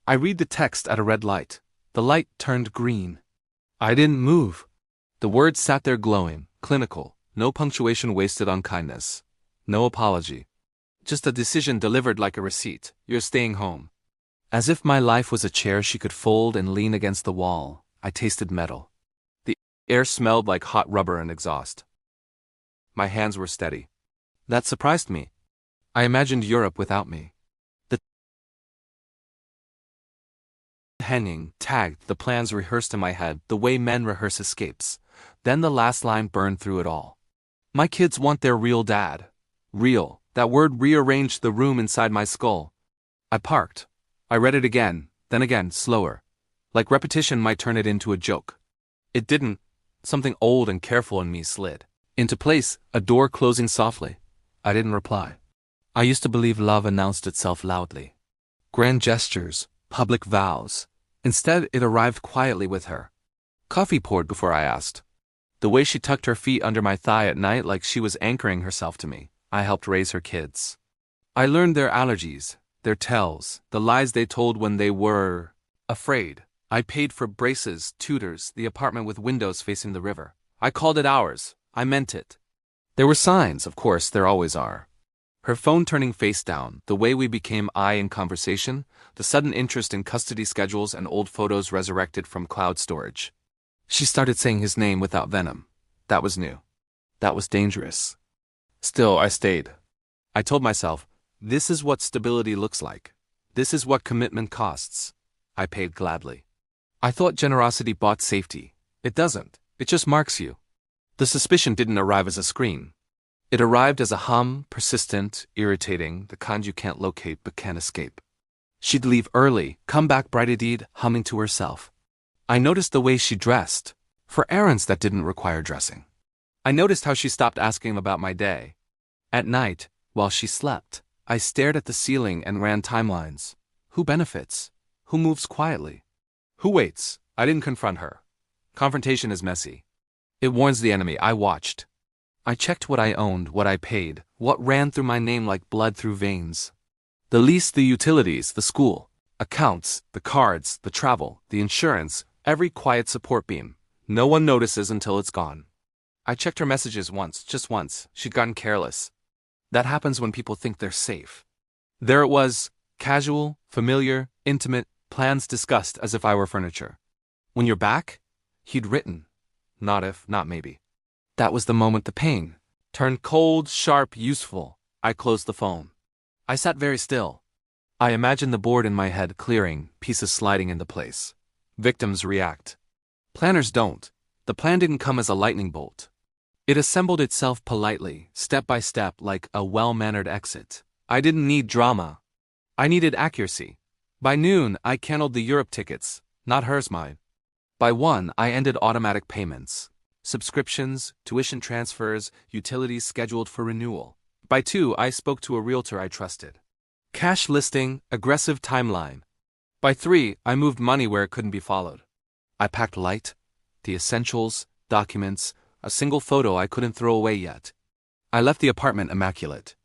I read the text at a red light. The light turned green. I didn't move. The words sat there glowing, clinical, no punctuation wasted on kindness. No apology. Just a decision delivered like a receipt. You're staying home. As if my life was a chair she could fold and lean against the wall, I tasted metal. The air smelled like hot rubber and exhaust. My hands were steady. That surprised me. I imagined Europe without me. The hanging, tagged, the plans rehearsed in my head, the way men rehearse escapes. Then the last line burned through it all. My kids want their real dad. Real. That word rearranged the room inside my skull. I parked. I read it again, then again, slower. Like repetition might turn it into a joke. It didn't. Something old and careful in me slid into place, a door closing softly. I didn't reply. I used to believe love announced itself loudly. Grand gestures, public vows. Instead, it arrived quietly with her. Coffee poured before I asked. The way she tucked her feet under my thigh at night like she was anchoring herself to me. I helped raise her kids. I learned their allergies, their tells, the lies they told when they were afraid. I paid for braces, tutors, the apartment with windows facing the river. I called it ours. I meant it. There were signs, of course, there always are. Her phone turning face down, the way we became eye in conversation, the sudden interest in custody schedules and old photos resurrected from cloud storage. She started saying his name without venom. That was new. That was dangerous. Still, I stayed. I told myself, this is what stability looks like. This is what commitment costs. I paid gladly. I thought generosity bought safety. It doesn't. It just marks you. The suspicion didn't arrive as a screen. It arrived as a hum, persistent, irritating, the kind you can't locate but can't escape. She'd leave early, come back bright-eyed, humming to herself. I noticed the way she dressed, for errands that didn't require dressing. I noticed how she stopped asking about my day. At night, while she slept, I stared at the ceiling and ran timelines. Who benefits? Who moves quietly? Who waits? I didn't confront her. Confrontation is messy. It warns the enemy. I watched. I checked what I owned, what I paid, what ran through my name like blood through veins. The lease, the utilities, the school, accounts, the cards, the travel, the insurance, every quiet support beam. No one notices until it's gone. I checked her messages once, just once. She'd gotten careless. That happens when people think they're safe. There it was, casual, familiar, intimate, plans discussed as if I were furniture. When you're back? He'd written. Not if, not maybe. That was the moment the pain turned cold, sharp, useful. I closed the phone. I sat very still. I imagined the board in my head clearing, pieces sliding into place. Victims react. Planners don't. The plan didn't come as a lightning bolt. It assembled itself politely, step by step, like a well-mannered exit. I didn't need drama. I needed accuracy. By noon, I canceled the Europe tickets, not hers, mine. By 1, I ended automatic payments. Subscriptions, tuition transfers, utilities scheduled for renewal. By 2, I spoke to a realtor I trusted. Cash listing, aggressive timeline. By 3, I moved money where it couldn't be followed. I packed light, the essentials, documents, a single photo I couldn't throw away yet. I left the apartment immaculate.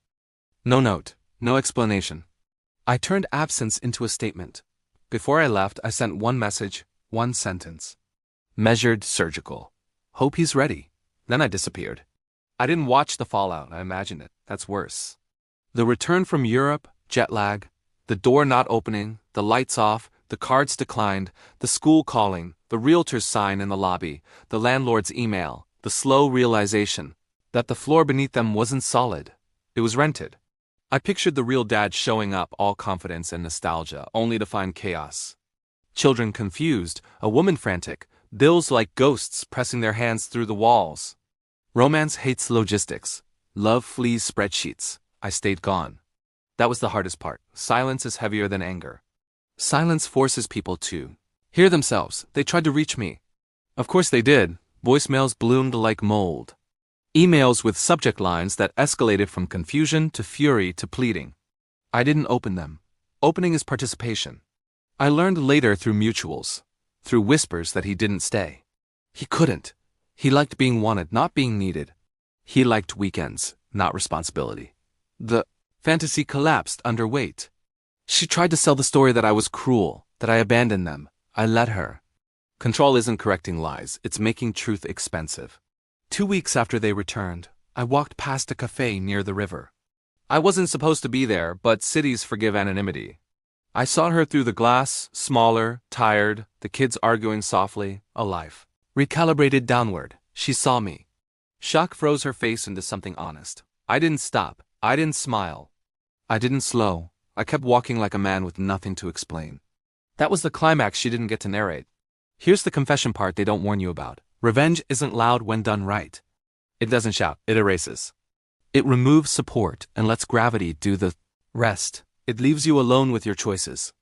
No note, no explanation. I turned absence into a statement. Before I left, I sent one message, one sentence. Measured, surgical. Hope he's ready. Then I disappeared. I didn't watch the fallout, I imagined it. That's worse. The return from Europe, jet lag, the door not opening, the lights off, the cards declined, the school calling, the realtor's sign in the lobby, the landlord's email, the slow realization that the floor beneath them wasn't solid. It was rented. I pictured the real dad showing up, all confidence and nostalgia, only to find chaos. Children confused, a woman frantic, bills like ghosts pressing their hands through the walls. Romance hates logistics. Love flees spreadsheets. I stayed gone. That was the hardest part. Silence is heavier than anger. Silence forces people to hear themselves. They tried to reach me. Of course they did. Voicemails bloomed like mold. Emails with subject lines that escalated from confusion to fury to pleading. I didn't open them. Opening is participation. I learned later through mutuals, through whispers that he didn't stay. He couldn't. He liked being wanted, not being needed. He liked weekends, not responsibility. The fantasy collapsed under weight. She tried to sell the story that I was cruel, That I abandoned them. I let her. Control isn't correcting lies, it's making truth expensive. 2 weeks after they returned, I walked past a cafe near the river. I wasn't supposed to be there, but cities forgive anonymity. I saw her through the glass, smaller, tired, the kids arguing softly, alive. Recalibrated downward, she saw me. Shock froze her face into something honest. I didn't stop. I didn't smile. I didn't slow. I kept walking like a man with nothing to explain. That was the climax she didn't get to narrate. Here's the confession part they don't warn you about. Revenge isn't loud when done right. It doesn't shout, it erases. It removes support and lets gravity do the rest. It leaves you alone with your choices.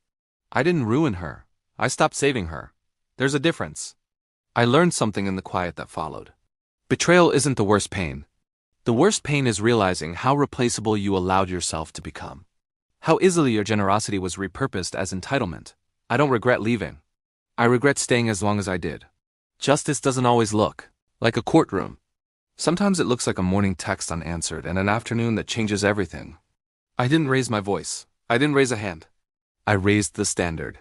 I didn't ruin her. I stopped saving her. There's a difference. I learned something in the quiet that followed. Betrayal isn't the worst pain. The worst pain is realizing how replaceable you allowed yourself to become. How easily your generosity was repurposed as entitlement. I don't regret leaving. I regret staying as long as I did. Justice doesn't always look like a courtroom. Sometimes it looks like a morning text unanswered and an afternoon that changes everything. I didn't raise my voice. I didn't raise a hand. I raised the standard.